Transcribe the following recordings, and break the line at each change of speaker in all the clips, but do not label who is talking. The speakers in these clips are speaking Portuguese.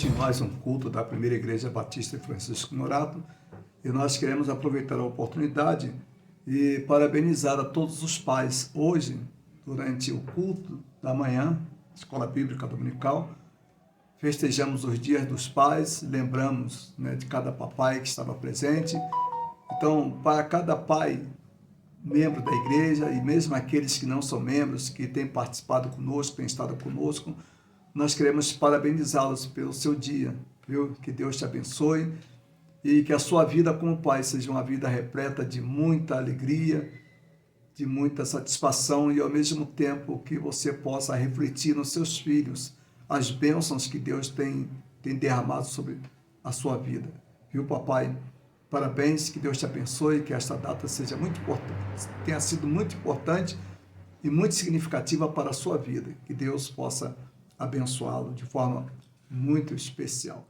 noite, mais um culto da Primeira Igreja Batista de Francisco Morato, e nós queremos aproveitar a oportunidade e parabenizar a todos os pais. Hoje, durante o culto da manhã, Escola Bíblica Dominical, festejamos os dias dos pais, lembramos, de cada papai que estava presente. Então, para cada pai, membro da igreja, e mesmo aqueles que não são membros, que têm participado conosco, têm estado conosco, nós queremos parabenizá-los pelo seu dia, viu? Que Deus te abençoe e que a sua vida como pai seja uma vida repleta de muita alegria, de muita satisfação e ao mesmo tempo que você possa refletir nos seus filhos as bênçãos que Deus tem derramado sobre a sua vida. Viu, papai? Parabéns, que Deus te abençoe, que esta data seja muito importante, tenha sido muito importante e muito significativa para a sua vida. Que Deus possa abençoá-lo de forma muito especial.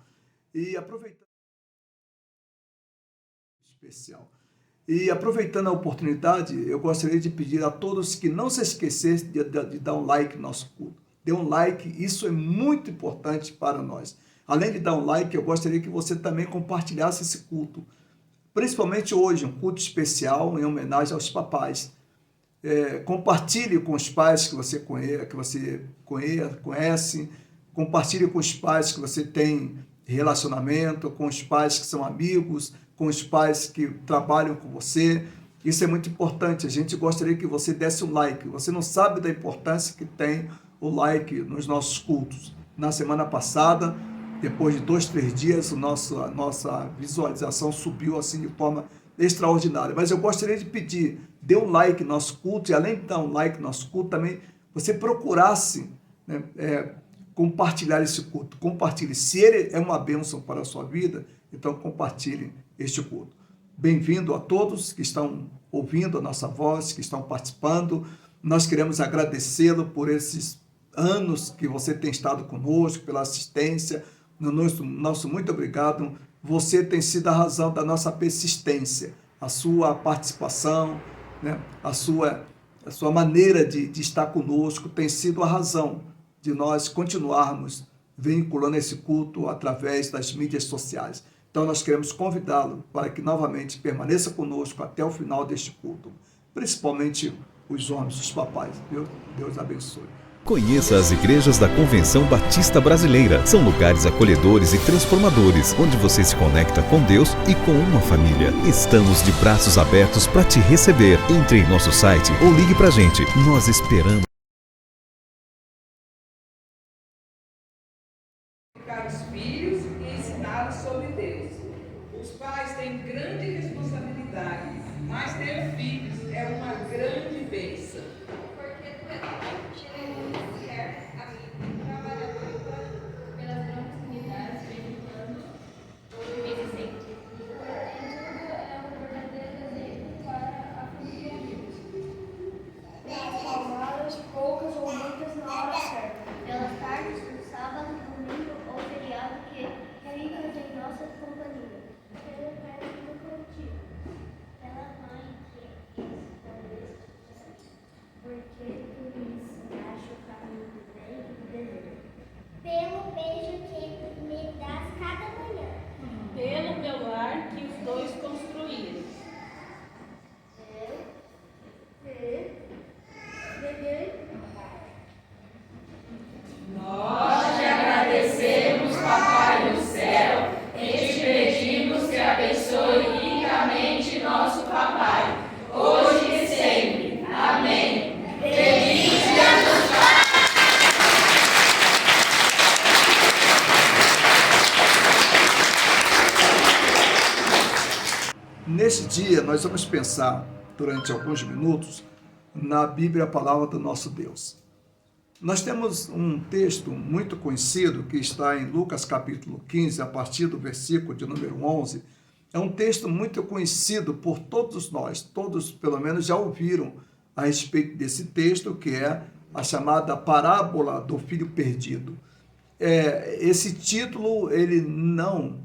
E aproveitando a oportunidade, eu gostaria de pedir a todos que não se esquecessem de dar um like no nosso culto. Dê um like, isso é muito importante para nós. Além de dar um like, eu gostaria que você também compartilhasse esse culto. Principalmente hoje, um culto especial em homenagem aos papais. Compartilhe com os pais que você conhece, compartilhe com os pais que você tem relacionamento, com os pais que são amigos, com os pais que trabalham com você. Isso é muito importante. A gente gostaria que você desse um like. Você não sabe da importância que tem o like nos nossos cultos. Na semana passada, depois de 2, 3 dias, a nossa visualização subiu assim de forma extraordinária. Mas eu gostaria de pedir, dê um like no nosso culto, e além de dar um like no nosso culto, também você procurasse compartilhar esse culto. Compartilhe. Se ele é uma bênção para a sua vida, então compartilhe este culto. Bem-vindo a todos que estão ouvindo a nossa voz, que estão participando. Nós queremos agradecê-lo por esses anos que você tem estado conosco, pela assistência. Nosso muito obrigado. Você tem sido a razão da nossa persistência, a sua participação, a sua maneira de estar conosco tem sido a razão de nós continuarmos vinculando esse culto através das mídias sociais. Então nós queremos convidá-lo para que novamente permaneça conosco até o final deste culto, principalmente os homens, os papais. Viu? Deus abençoe.
Conheça as igrejas da Convenção Batista Brasileira. São lugares acolhedores e transformadores, onde você se conecta com Deus e com uma família. Estamos de braços abertos para te receber. Entre em nosso site ou ligue para a gente. Nós esperamos.
Educar os filhos e ensiná-los sobre Deus. Os pais têm grande responsabilidade, mas ter filhos é uma grande bênção.
Porque tu és generoso, certo, amigo, trabalhador pelas grandes unidades, bem-vindo, vive sempre. Portanto, é um verdadeiro exemplo para a família de Deus. Pelas palavras, poucas ou muitas na hora certa. Pelas tardes, no sábado, domingo ou feriado que ficas em nossa companhia. Pelo perto do cantinho. Pela mãe que escolheste, porque tu me ensinaste o caminho do bem e do dever. Pelo beijo que me dás cada manhã.
Pelo meu lar que os dois construíram.
Nós te agradecemos, Papai do céu, e te pedimos que abençoe ricamente nosso papai, hoje e sempre. Amém. Feliz Dia dos Pais.
Neste dia, nós vamos pensar, durante alguns minutos, na Bíblia, a palavra do nosso Deus. Nós temos um texto muito conhecido, que está em Lucas capítulo 15, a partir do versículo de número 11. É um texto muito conhecido por todos nós, todos pelo menos já ouviram a respeito desse texto, que é a chamada parábola do filho perdido. Esse título, ele não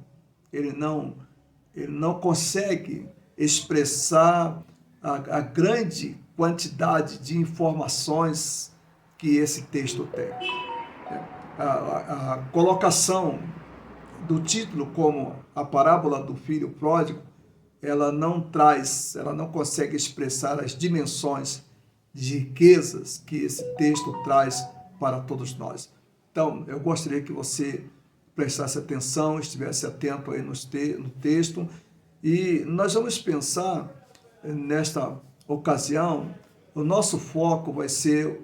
consegue expressar a grande quantidade de informações que esse texto tem. A colocação do título como a parábola do filho pródigo, ela não consegue expressar as dimensões de riquezas que esse texto traz para todos nós. Então, eu gostaria que você prestasse atenção, estivesse atento aí no texto, e nós vamos pensar nesta ocasião, o nosso foco vai ser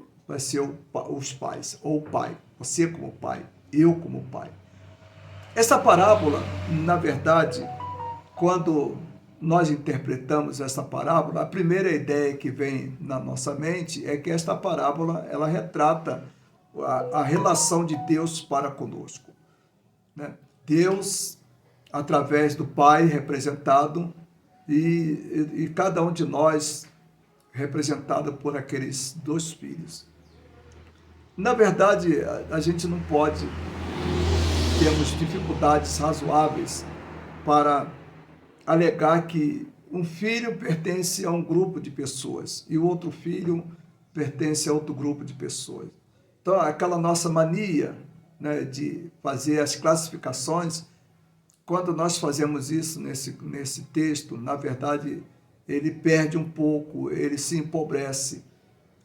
os pais, ou o pai, você como pai, eu como pai. Essa parábola, na verdade, quando nós interpretamos essa parábola, a primeira ideia que vem na nossa mente é que esta parábola, ela retrata a relação de Deus para conosco, né? Deus, através do Pai representado, e cada um de nós representado por aqueles 2 filhos. Na verdade, a gente não pode, temos dificuldades razoáveis para alegar que um filho pertence a um grupo de pessoas e o outro filho pertence a outro grupo de pessoas. Então, aquela nossa mania, né, de fazer as classificações, quando nós fazemos isso nesse texto, na verdade, ele perde um pouco, ele se empobrece,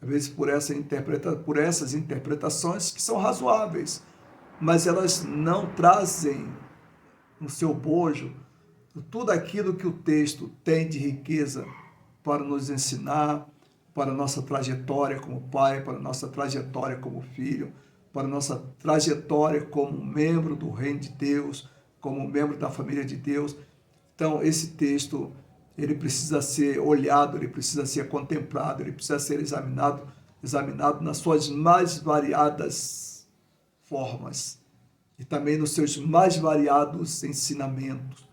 às vezes por essas interpretações que são razoáveis, mas elas não trazem no seu bojo tudo aquilo que o texto tem de riqueza para nos ensinar, para a nossa trajetória como pai, para a nossa trajetória como filho, para a nossa trajetória como membro do reino de Deus, como membro da família de Deus. Então, esse texto, ele precisa ser olhado, ele precisa ser contemplado, ele precisa ser examinado nas suas mais variadas formas e também nos seus mais variados ensinamentos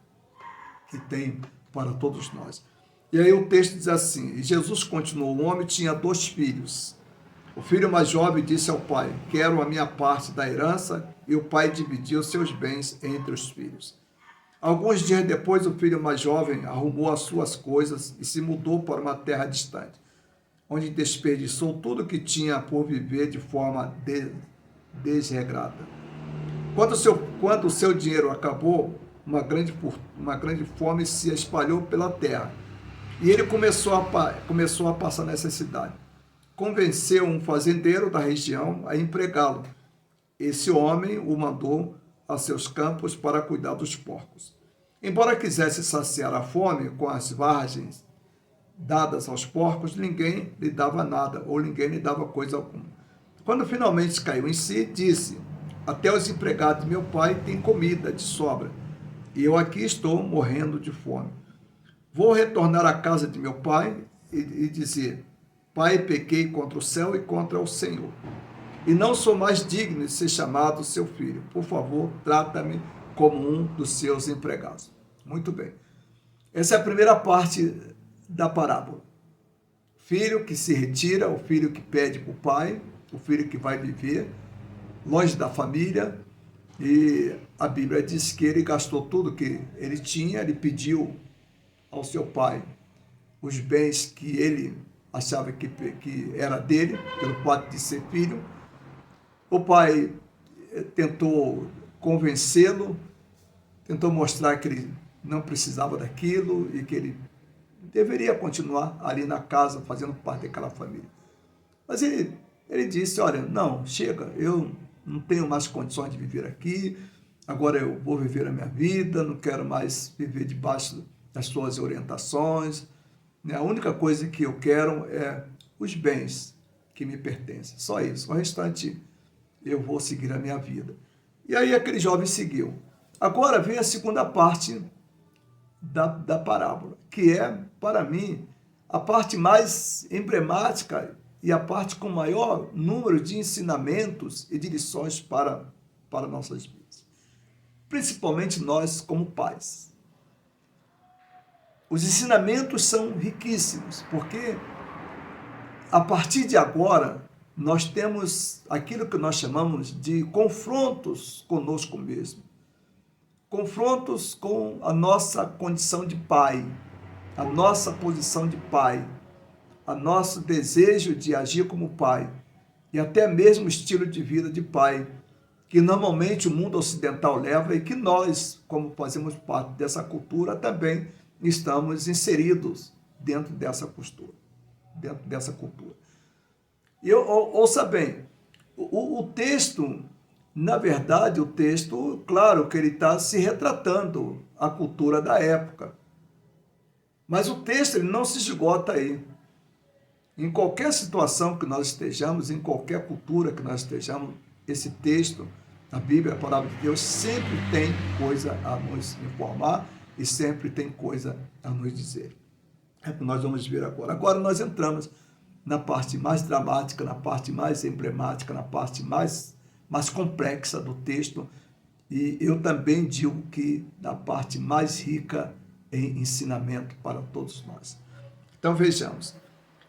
que tem para todos nós. E aí o texto diz assim: e Jesus continuou, o homem tinha 2 filhos. O filho mais jovem disse ao pai: quero a minha parte da herança, e o pai dividiu seus bens entre os filhos. Alguns dias depois, o filho mais jovem arrumou as suas coisas e se mudou para uma terra distante, onde desperdiçou tudo que tinha por viver de forma desregrada. Quando o seu dinheiro acabou, uma grande fome se espalhou pela terra, e ele começou a passar necessidade. Convenceu um fazendeiro da região a empregá-lo. Esse homem o mandou a seus campos para cuidar dos porcos. Embora quisesse saciar a fome com as vargens dadas aos porcos, ninguém lhe dava nada, ou ninguém lhe dava coisa alguma. Quando finalmente caiu em si, disse: até os empregados de meu pai têm comida de sobra, e eu aqui estou morrendo de fome. Vou retornar à casa de meu pai e dizer: Pai, pequei contra o céu e contra o Senhor, e não sou mais digno de ser chamado seu filho. Por favor, trata-me como um dos seus empregados. Muito bem. Essa é a primeira parte da parábola. Filho que se retira, o filho que pede para o pai, o filho que vai viver longe da família, e a Bíblia diz que ele gastou tudo que ele tinha, ele pediu ao seu pai os bens que ele achava que era dele, pelo fato de ser filho. O pai tentou convencê-lo, tentou mostrar que ele não precisava daquilo e que ele deveria continuar ali na casa, fazendo parte daquela família. Mas ele disse: olha, não, chega, eu não tenho mais condições de viver aqui, agora eu vou viver a minha vida, não quero mais viver debaixo das suas orientações. A única coisa que eu quero é os bens que me pertencem, só isso. O restante eu vou seguir a minha vida. E aí aquele jovem seguiu. Agora vem a segunda parte da parábola, que é, para mim, a parte mais emblemática e a parte com maior número de ensinamentos e de lições para nossas vidas. Principalmente nós como pais. Os ensinamentos são riquíssimos, porque a partir de agora nós temos aquilo que nós chamamos de confrontos conosco mesmo. Confrontos com a nossa condição de pai, a nossa posição de pai, o nosso desejo de agir como pai e até mesmo o estilo de vida de pai que normalmente o mundo ocidental leva e que nós, como fazemos parte dessa cultura, também estamos inseridos dentro dessa cultura. E ouça bem, o texto, na verdade, o texto, claro que ele está se retratando a cultura da época, mas o texto ele não se esgota aí. Em qualquer situação que nós estejamos, em qualquer cultura que nós estejamos, esse texto, a Bíblia, a palavra de Deus, sempre tem coisa a nos informar e sempre tem coisa a nos dizer. É o que nós vamos ver agora. Agora nós entramos na parte mais dramática, na parte mais emblemática, na parte mais complexa do texto, e eu também digo que na parte mais rica em ensinamento para todos nós. Então vejamos.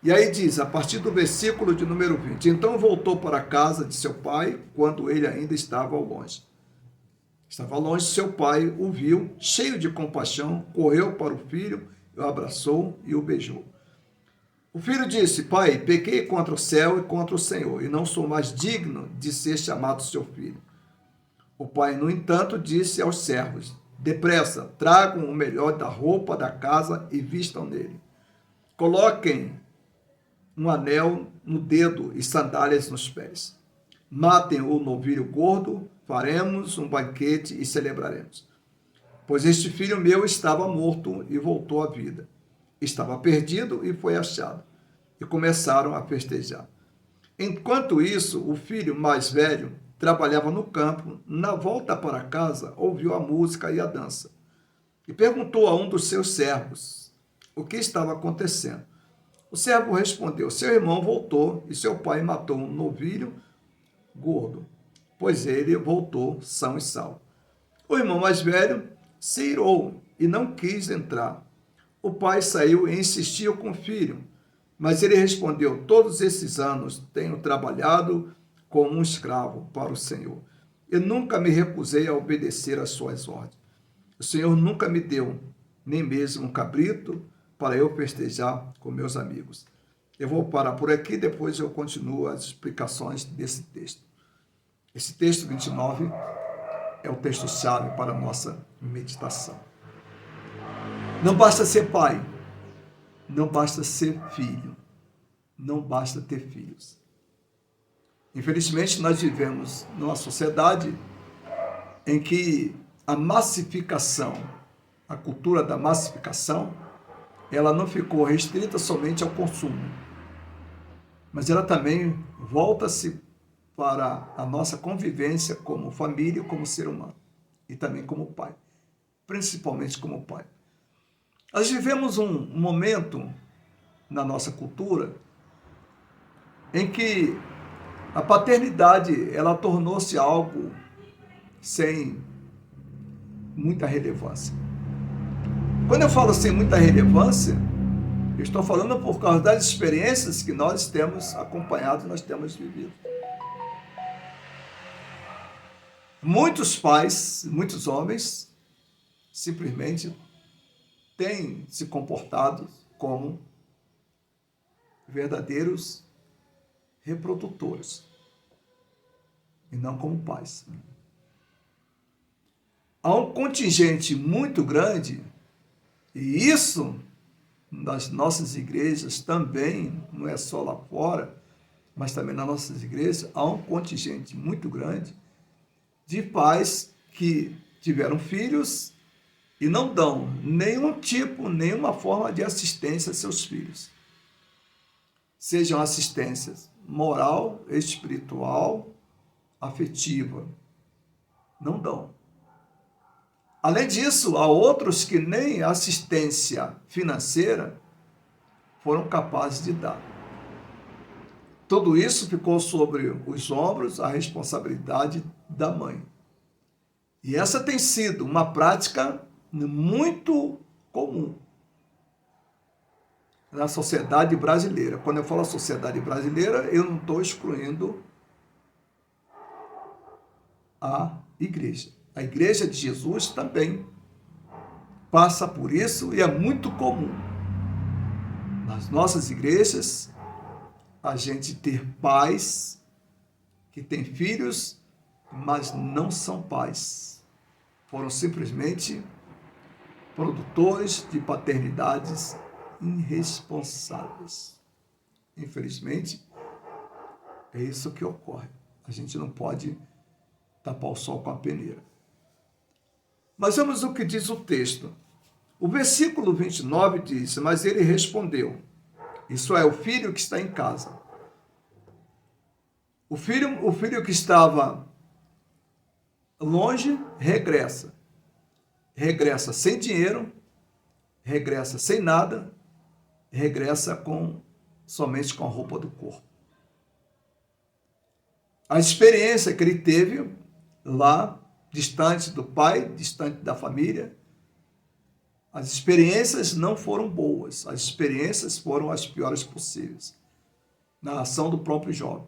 E aí diz, a partir do versículo de número 20, então voltou para a casa de seu pai, quando ele ainda estava ao longe. Estava longe, seu pai o viu, cheio de compaixão, correu para o filho, o abraçou e o beijou. O filho disse, pai, pequei contra o céu e contra o Senhor, e não sou mais digno de ser chamado seu filho. O pai, no entanto, disse aos servos, depressa, tragam o melhor da roupa da casa e vistam nele. Coloquem um anel no dedo e sandálias nos pés. Matem o novilho gordo, faremos um banquete e celebraremos. Pois este filho meu estava morto e voltou à vida. Estava perdido e foi achado. E começaram a festejar. Enquanto isso, o filho mais velho trabalhava no campo. Na volta para casa, ouviu a música e a dança. E perguntou a um dos seus servos o que estava acontecendo. O servo respondeu, seu irmão voltou e seu pai matou um novilho gordo, pois ele voltou são e salvo. O irmão mais velho se irou e não quis entrar. O pai saiu e insistiu com o filho, mas ele respondeu, todos esses anos tenho trabalhado como um escravo para o Senhor. Eu nunca me recusei a obedecer às suas ordens. O Senhor nunca me deu nem mesmo um cabrito para eu festejar com meus amigos. Eu vou parar por aqui, depois eu continuo as explicações desse texto. Esse texto 29 é o texto-chave para a nossa meditação. Não basta ser pai, não basta ser filho, não basta ter filhos. Infelizmente, nós vivemos numa sociedade em que a massificação, a cultura da massificação, ela não ficou restrita somente ao consumo, mas ela também volta-se para a nossa convivência como família, como ser humano, e também como pai, principalmente como pai. Nós vivemos um momento na nossa cultura em que a paternidade ela tornou-se algo sem muita relevância. Quando eu falo sem muita relevância, eu estou falando por causa das experiências que nós temos acompanhado, nós temos vivido. Muitos pais, muitos homens, simplesmente têm se comportado como verdadeiros reprodutores e não como pais. Há um contingente muito grande, e isso nas nossas igrejas também, não é só lá fora, mas também nas nossas igrejas, há um contingente muito grande de pais que tiveram filhos e não dão nenhum tipo, nenhuma forma de assistência a seus filhos. Sejam assistências moral, espiritual, afetiva. Não dão. Além disso, há outros que nem assistência financeira foram capazes de dar. Tudo isso ficou sobre os ombros a responsabilidade da mãe. E essa tem sido uma prática muito comum na sociedade brasileira. Quando eu falo sociedade brasileira, eu não estou excluindo a igreja. A igreja de Jesus também passa por isso e é muito comum. Nas nossas igrejas, a gente ter pais que têm filhos mas não são pais. Foram simplesmente produtores de paternidades irresponsáveis. Infelizmente, é isso que ocorre. A gente não pode tapar o sol com a peneira. Mas vamos ao que diz o texto. O versículo 29 diz: mas ele respondeu, isso é, o filho que está em casa. O filho que estava longe regressa. Regressa sem dinheiro, regressa sem nada, regressa somente com a roupa do corpo. A experiência que ele teve lá, distante do pai, distante da família, as experiências não foram boas, as experiências foram as piores possíveis, na ação do próprio jovem.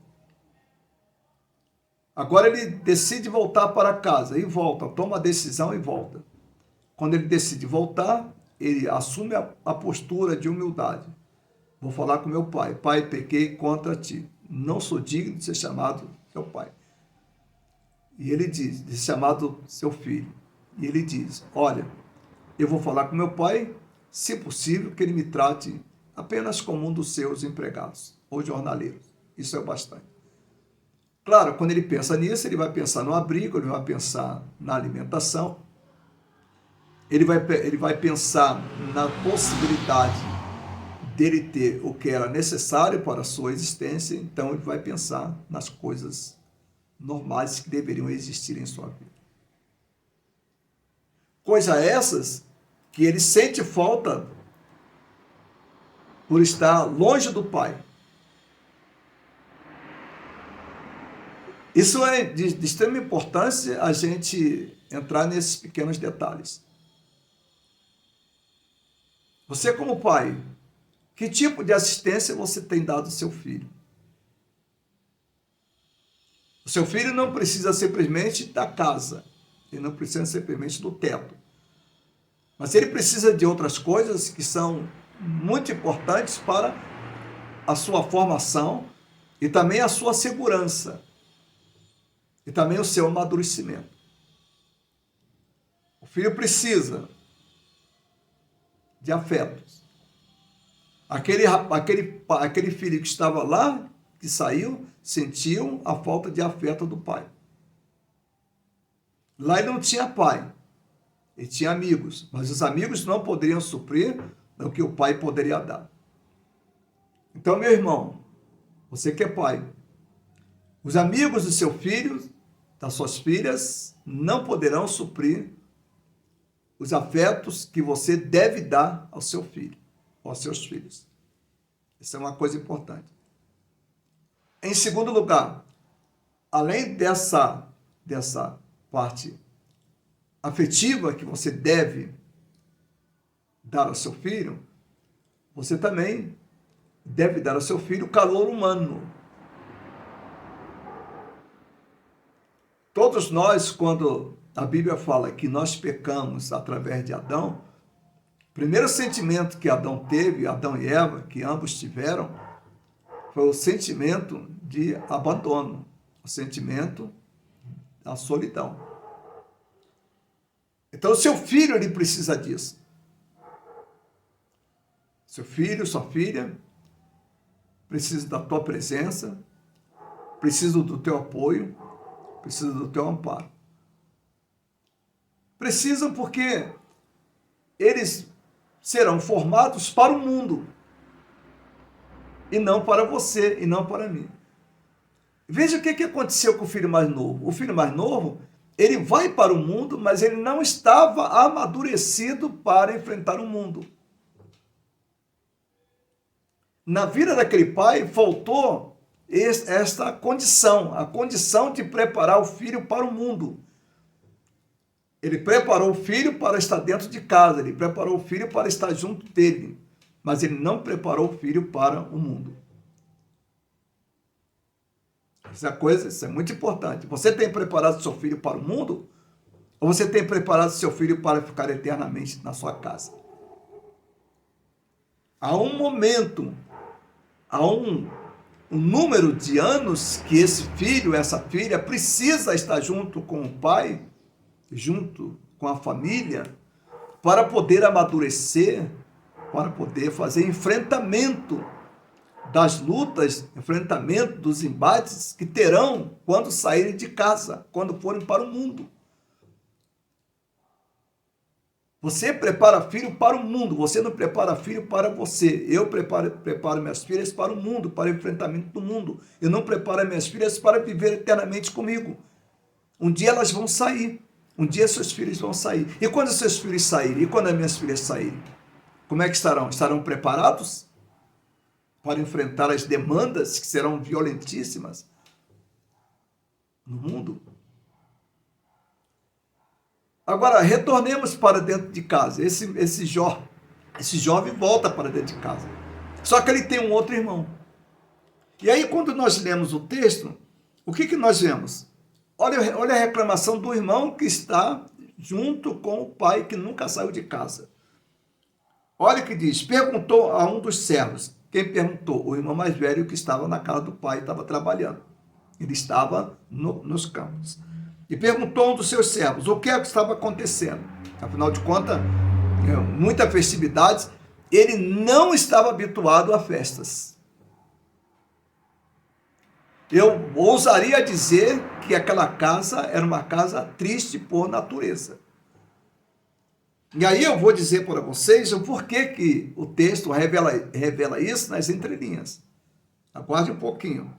Agora ele decide voltar para casa e volta, toma a decisão e volta. Quando ele decide voltar, ele assume a postura de humildade. Vou falar com meu pai. Pai, pequei contra ti. Não sou digno de ser chamado seu pai. E ele diz, de ser chamado seu filho. E ele diz, olha, eu vou falar com meu pai, se possível, que ele me trate apenas como um dos seus empregados ou jornaleiros. Isso é o bastante. Claro, quando ele pensa nisso, ele vai pensar no abrigo, ele vai pensar na alimentação, ele vai pensar na possibilidade dele ter o que era necessário para a sua existência, então ele vai pensar nas coisas normais que deveriam existir em sua vida. Coisas essas que ele sente falta por estar longe do pai. Isso é de extrema importância a gente entrar nesses pequenos detalhes. Você como pai, que tipo de assistência você tem dado ao seu filho? O seu filho não precisa simplesmente da casa, ele não precisa simplesmente do teto, mas ele precisa de outras coisas que são muito importantes para a sua formação e também a sua segurança e também o seu amadurecimento. O filho precisa de afetos. Aquele filho que estava lá, que saiu, sentiu a falta de afeto do pai. Lá ele não tinha pai, ele tinha amigos, mas os amigos não poderiam suprir o que o pai poderia dar. Então, meu irmão, você que é pai, os amigos do seu filho, das suas filhas, não poderão suprir os afetos que você deve dar ao seu filho, ou aos seus filhos. Isso é uma coisa importante. Em segundo lugar, além dessa parte afetiva que você deve dar ao seu filho, você também deve dar ao seu filho calor humano. Todos nós, quando a Bíblia fala que nós pecamos através de Adão, o primeiro sentimento que Adão teve, Adão e Eva, que ambos tiveram, foi o sentimento de abandono, o sentimento da solidão. Então, o seu filho, ele precisa disso. Seu filho, sua filha, precisa da tua presença, precisa do teu apoio, precisa do teu amparo. Precisam porque eles serão formados para o mundo e não para você e não para mim. Veja o que aconteceu com o filho mais novo. O filho mais novo, ele vai para o mundo, mas ele não estava amadurecido para enfrentar o mundo. Na vida daquele pai, faltou esta condição, a condição de preparar o filho para o mundo. Ele preparou o filho para estar dentro de casa, ele preparou o filho para estar junto dele, mas ele não preparou o filho para o mundo. Isso é muito importante. Você tem preparado seu filho para o mundo? Ou você tem preparado seu filho para ficar eternamente na sua casa? Há um momento, há o número de anos que esse filho, essa filha precisa estar junto com o pai, junto com a família, para poder amadurecer, para poder fazer enfrentamento das lutas, enfrentamento dos embates que terão quando saírem de casa, quando forem para o mundo. Você prepara filho para o mundo, você não prepara filho para você. Eu preparo minhas filhas para o mundo, para o enfrentamento do mundo. Eu não preparo minhas filhas para viver eternamente comigo. Um dia elas vão sair, um dia seus filhos vão sair. E quando seus filhos saírem, e quando as minhas filhas saírem, como é que estarão? Estarão preparados para enfrentar as demandas que serão violentíssimas no mundo? Agora, retornemos para dentro de casa. Esse jovem volta para dentro de casa. Só que ele tem um outro irmão. E aí, quando nós lemos o texto, o que nós vemos? Olha a reclamação do irmão que está junto com o pai que nunca saiu de casa. Olha o que diz. Perguntou a um dos servos. Quem perguntou? O irmão mais velho que estava na casa do pai, estava trabalhando. Ele estava nos campos. E perguntou a um dos seus servos o que estava acontecendo. Afinal de contas, muitas festividades, ele não estava habituado a festas. Eu ousaria dizer que aquela casa era uma casa triste por natureza. E aí eu vou dizer para vocês o porquê que o texto revela isso nas entrelinhas. Aguarde um pouquinho.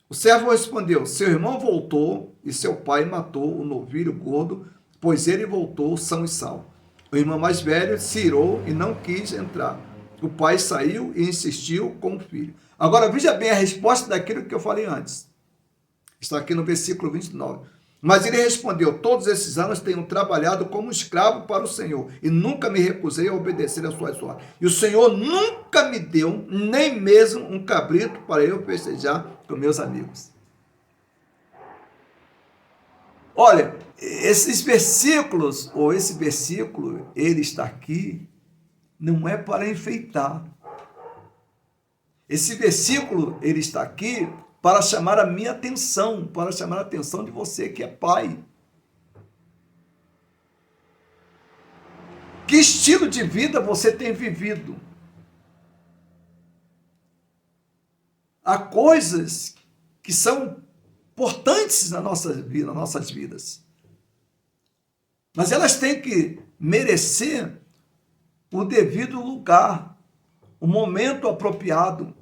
O servo respondeu: seu irmão voltou e seu pai matou o novilho gordo, pois ele voltou são e salvo. O irmão mais velho se irou e não quis entrar. O pai saiu e insistiu com o filho. Agora veja bem a resposta daquilo que eu falei antes. Está aqui no versículo 29. Mas ele respondeu: todos esses anos tenho trabalhado como escravo para o Senhor e nunca me recusei a obedecer às suas ordens. E o Senhor nunca me deu nem mesmo um cabrito para eu festejar com meus amigos. Olha, esses versículos, ou esse versículo, ele está aqui, não é para enfeitar. Esse versículo, ele está aqui para chamar a minha atenção, para chamar a atenção de você que é pai. Que estilo de vida você tem vivido? Há coisas que são importantes na nossa vida, nas nossas vidas. Mas elas têm que merecer o devido lugar, o momento apropriado.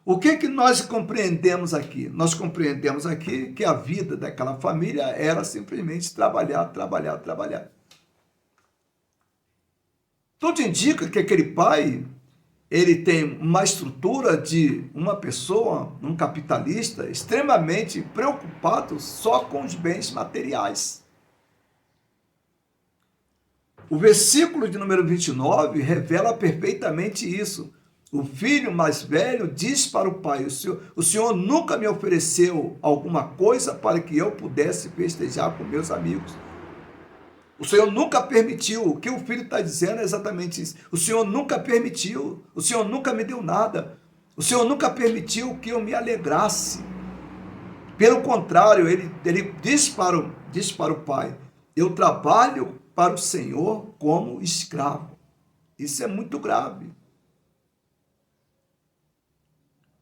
O que nós compreendemos aqui? Nós compreendemos aqui que a vida daquela família era simplesmente trabalhar, trabalhar, trabalhar. Tudo indica que aquele pai, ele tem uma estrutura de uma pessoa, um capitalista, extremamente preocupado só com os bens materiais. O versículo de número 29 revela perfeitamente isso. O filho mais velho diz para o pai: o senhor nunca me ofereceu alguma coisa para que eu pudesse festejar com meus amigos. O Senhor nunca permitiu. O que o filho está dizendo é exatamente isso. O Senhor nunca permitiu. O Senhor nunca me deu nada. O Senhor nunca permitiu que eu me alegrasse. Pelo contrário, ele diz para o pai: eu trabalho para o Senhor como escravo. Isso é muito grave.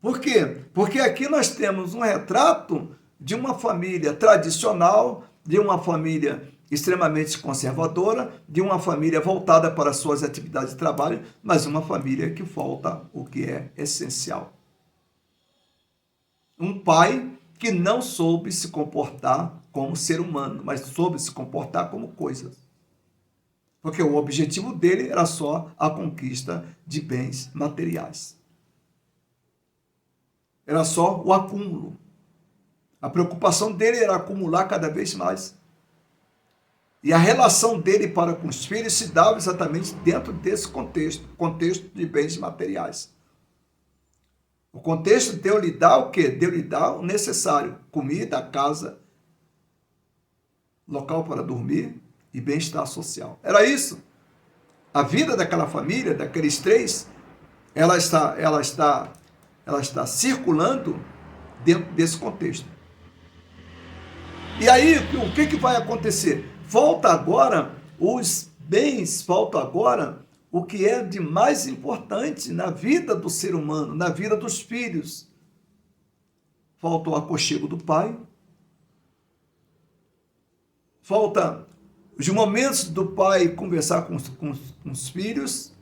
Por quê? Porque aqui nós temos um retrato de uma família tradicional, de uma família extremamente conservadora, de uma família voltada para suas atividades de trabalho, mas uma família que falta o que é essencial. Um pai que não soube se comportar como ser humano, mas soube se comportar como coisa. Porque o objetivo dele era só a conquista de bens materiais. Era só o acúmulo. A preocupação dele era acumular cada vez mais. E a relação dele para com os filhos se dava exatamente dentro desse contexto de bens materiais. O contexto deu-lhe dar o quê? Deu-lhe dar o necessário: comida, casa, local para dormir e bem-estar social. Era isso. A vida daquela família, daqueles três, ela está ela está circulando dentro desse contexto. E aí, o que vai acontecer? Falta agora os bens, falta agora o que é de mais importante na vida do ser humano, na vida dos filhos. Falta o aconchego do pai, falta os momentos do pai conversar com os filhos.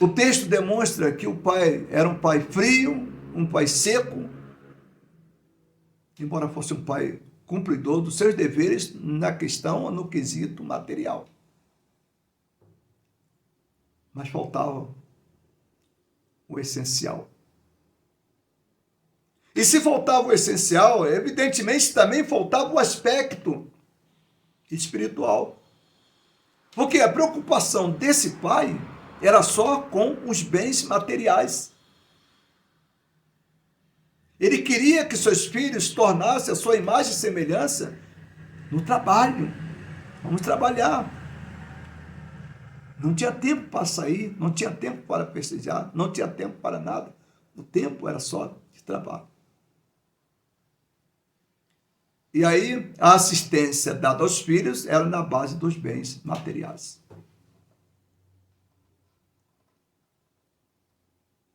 O texto demonstra que o pai era um pai frio, um pai seco, embora fosse um pai cumpridor dos seus deveres na questão, no quesito material. Mas faltava o essencial. E se faltava o essencial, evidentemente também faltava o aspecto espiritual. Porque a preocupação desse pai era só com os bens materiais. Ele queria que seus filhos tornassem a sua imagem e semelhança no trabalho. Vamos trabalhar. Não tinha tempo para sair, não tinha tempo para festejar, não tinha tempo para nada. O tempo era só de trabalho. E aí, a assistência dada aos filhos era na base dos bens materiais.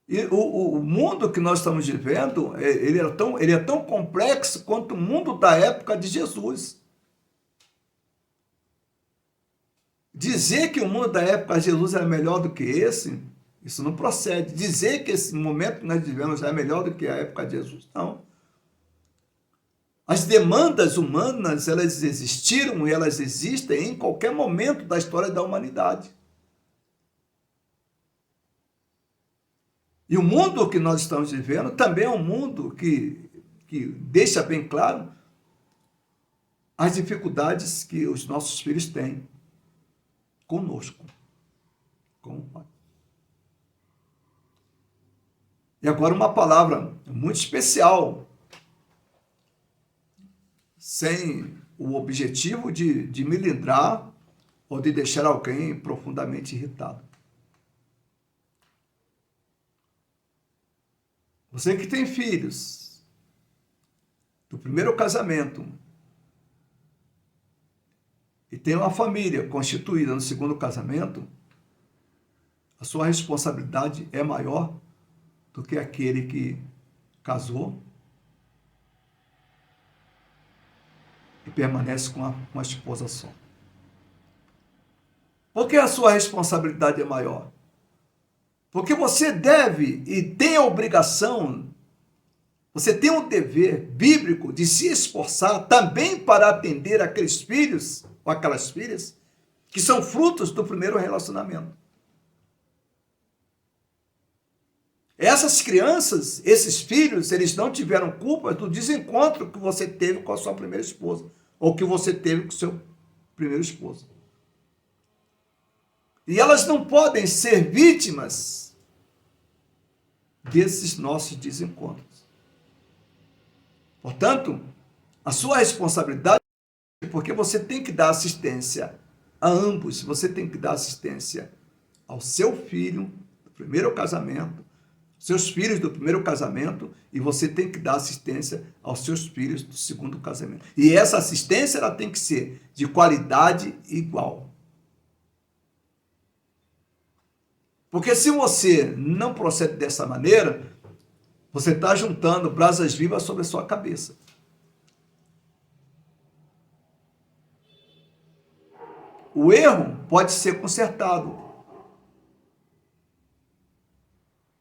E o mundo que nós estamos vivendo, ele é tão complexo quanto o mundo da época de Jesus. Dizer que o mundo da época de Jesus era melhor do que esse, isso não procede. Dizer que esse momento que nós vivemos é melhor do que a época de Jesus, não. As demandas humanas, elas existiram e elas existem em qualquer momento da história da humanidade. E o mundo que nós estamos vivendo também é um mundo que deixa bem claro as dificuldades que os nossos filhos têm conosco, com o Pai. E agora uma palavra muito especial, sem o objetivo de melindrar ou de deixar alguém profundamente irritado. Você que tem filhos do primeiro casamento e tem uma família constituída no segundo casamento, a sua responsabilidade é maior do que aquele que casou e permanece com uma esposa só. Por que a sua responsabilidade é maior? Porque você deve e tem a obrigação, você tem o dever bíblico de se esforçar também para atender aqueles filhos ou aquelas filhas que são frutos do primeiro relacionamento. Essas crianças, esses filhos, eles não tiveram culpa do desencontro que você teve com a sua primeira esposa ou que você teve com o seu primeiro esposo. E elas não podem ser vítimas desses nossos desencontros. Portanto, a sua responsabilidade é porque você tem que dar assistência a ambos. Você tem que dar assistência ao seu filho do primeiro casamento, seus filhos do primeiro casamento, e você tem que dar assistência aos seus filhos do segundo casamento. E essa assistência ela tem que ser de qualidade igual. Porque se você não procede dessa maneira, você está juntando brasas vivas sobre a sua cabeça. O erro pode ser consertado.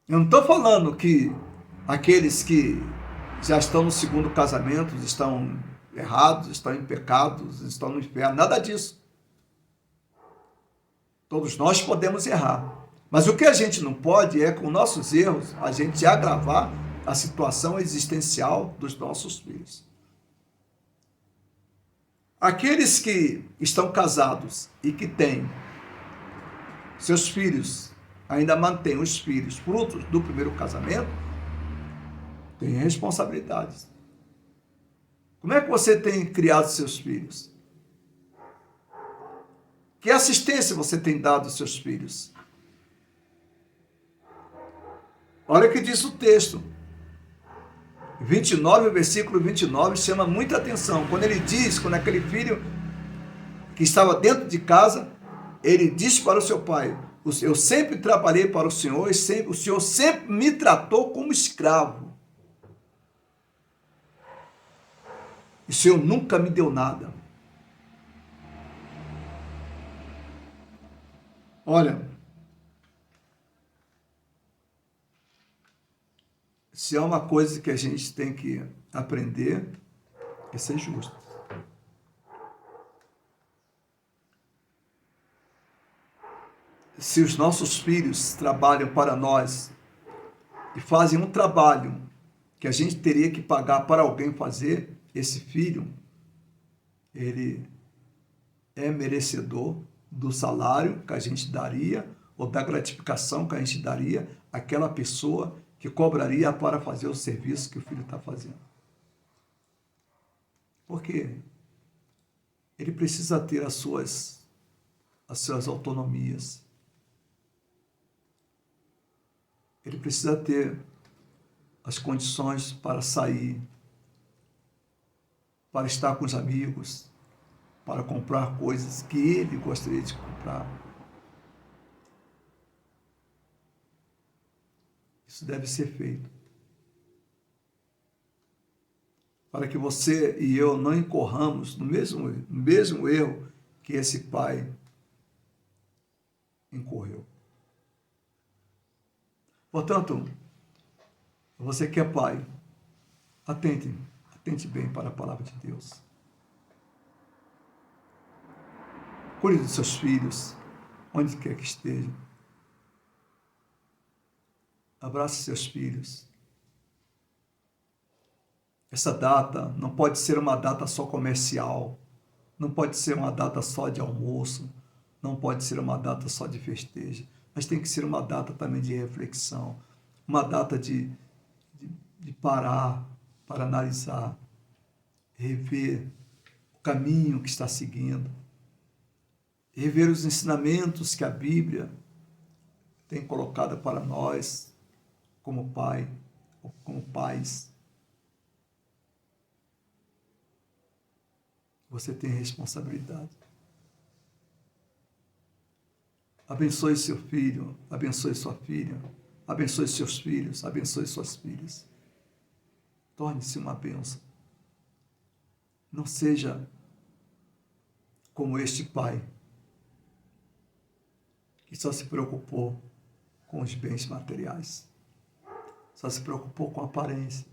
Eu não estou falando que aqueles que já estão no segundo casamento estão errados, estão em pecados, estão no inferno, nada disso. Todos nós podemos errar. Mas o que a gente não pode é, com nossos erros, a gente agravar a situação existencial dos nossos filhos. Aqueles que estão casados e que têm seus filhos, ainda mantêm os filhos frutos do primeiro casamento, têm responsabilidades. Como é que você tem criado seus filhos? Que assistência você tem dado aos seus filhos? Olha o que diz o texto. 29, o versículo 29 chama muita atenção. Quando ele diz, quando aquele filho que estava dentro de casa, ele disse para o seu pai: eu sempre trabalhei para o Senhor e o Senhor sempre me tratou como escravo. E o Senhor nunca me deu nada. Olha, se há uma coisa que a gente tem que aprender, é ser justo. Se os nossos filhos trabalham para nós e fazem um trabalho que a gente teria que pagar para alguém fazer, esse filho, ele é merecedor do salário que a gente daria ou da gratificação que a gente daria àquela pessoa que cobraria para fazer o serviço que o filho está fazendo. Por quê? Ele precisa ter as suas autonomias. Ele precisa ter as condições para sair, para estar com os amigos, para comprar coisas que ele gostaria de comprar. Isso deve ser feito. Para que você e eu não incorramos no mesmo erro que esse pai incorreu. Portanto, você que é pai, atente bem para a palavra de Deus. Cuide dos seus filhos, onde quer que estejam. Abrace seus filhos. Essa data não pode ser uma data só comercial, não pode ser uma data só de almoço, não pode ser uma data só de festejo, mas tem que ser uma data também de reflexão, uma data de parar para analisar, rever o caminho que está seguindo, rever os ensinamentos que a Bíblia tem colocado para nós como pai, como pais. Você tem responsabilidade. Abençoe seu filho, abençoe sua filha, abençoe seus filhos, abençoe suas filhas. Torne-se uma bênção. Não seja como este pai, que só se preocupou com os bens materiais, só se preocupou com a aparência,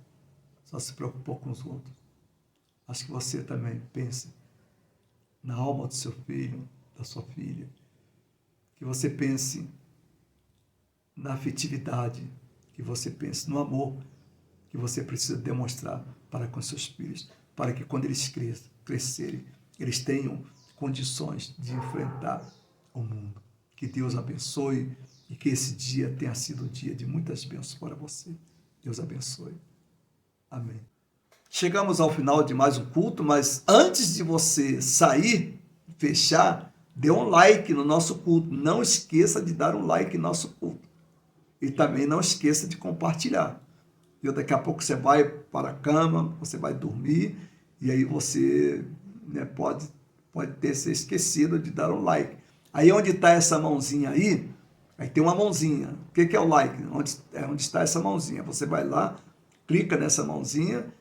só se preocupou com os outros. Acho que você também pense na alma do seu filho, da sua filha, que você pense na afetividade, que você pense no amor que você precisa demonstrar para com seus filhos, para que quando eles crescerem, eles tenham condições de enfrentar o mundo. Que Deus abençoe e que esse dia tenha sido um dia de muitas bênçãos para você. Deus abençoe. Amém. Chegamos ao final de mais um culto, mas antes de você sair, fechar, dê um like no nosso culto. Não esqueça de dar um like no nosso culto. E também não esqueça de compartilhar. E daqui a pouco você vai para a cama, você vai dormir, e aí você pode ter se esquecido de dar um like. Aí onde está essa mãozinha aí tem uma mãozinha. O que é o like? Onde está essa mãozinha? Você vai lá, clica nessa mãozinha,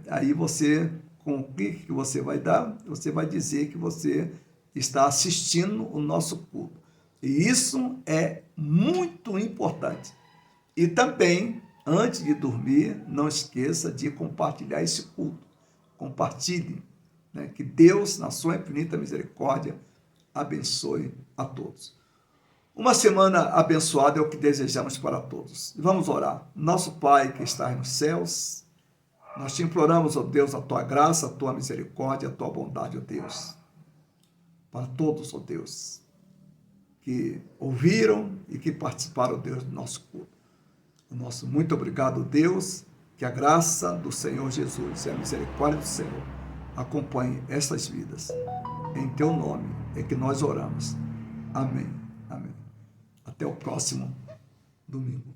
aí você, com o clique que você vai dar, você vai dizer que você está assistindo o nosso culto. E isso é muito importante. E também, antes de dormir, não esqueça de compartilhar esse culto. Compartilhe, que Deus, na sua infinita misericórdia, abençoe a todos. Uma semana abençoada é o que desejamos para todos. Vamos orar. Nosso Pai que estás nos céus, nós te imploramos, ó Deus, a tua graça, a tua misericórdia, a tua bondade, ó Deus. Para todos, ó Deus, que ouviram e que participaram, ó Deus, do nosso culto. Nosso muito obrigado, Deus, que a graça do Senhor Jesus e a misericórdia do Senhor acompanhe estas vidas. Em teu nome é que nós oramos. Amém. Amém. Até o próximo domingo.